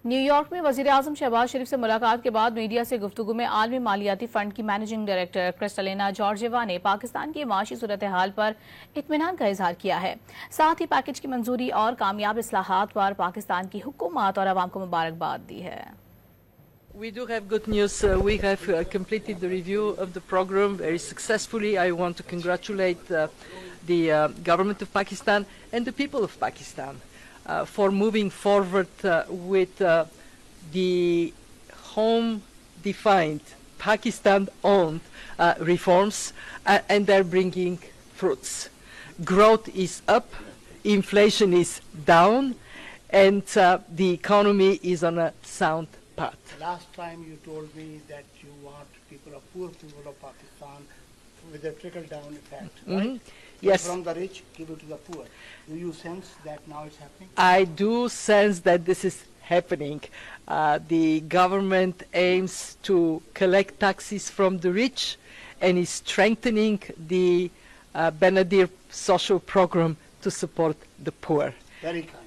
New York में वज़ीर-ए-आज़म शहबाज शरीफ से मुलाकात के बाद मीडिया से गुफ्तगू में आलमी मालियाती फंड की मैनेजिंग डायरेक्टर क्रिस्टलिना जॉर्जिएवा ने पाकिस्तान की माशी सूरत हाल पर इत्मीनान का इजहार किया है। साथ ही पैकेज की मंजूरी और कामयाब इस्लाहात पर पाकिस्तान की हुकूमत और अवाम को मुबारकबाद दी है। We do have good news. We have completed the review of the program very successfully. I want to congratulate the government of Pakistan and the people of Pakistan for moving forward with the home-defined, Pakistan-owned reforms, and they're bringing fruits. Growth is up, inflation is down, and the economy is on a sound path. Last time you told me that you want poor people of Pakistan with a trickle-down effect, right? Yes. From the rich, give it to the poor. Do you sense that now it's happening? I do sense that this is happening. The government aims to collect taxes from the rich and is strengthening the Benadir social program to support the poor. Very kind.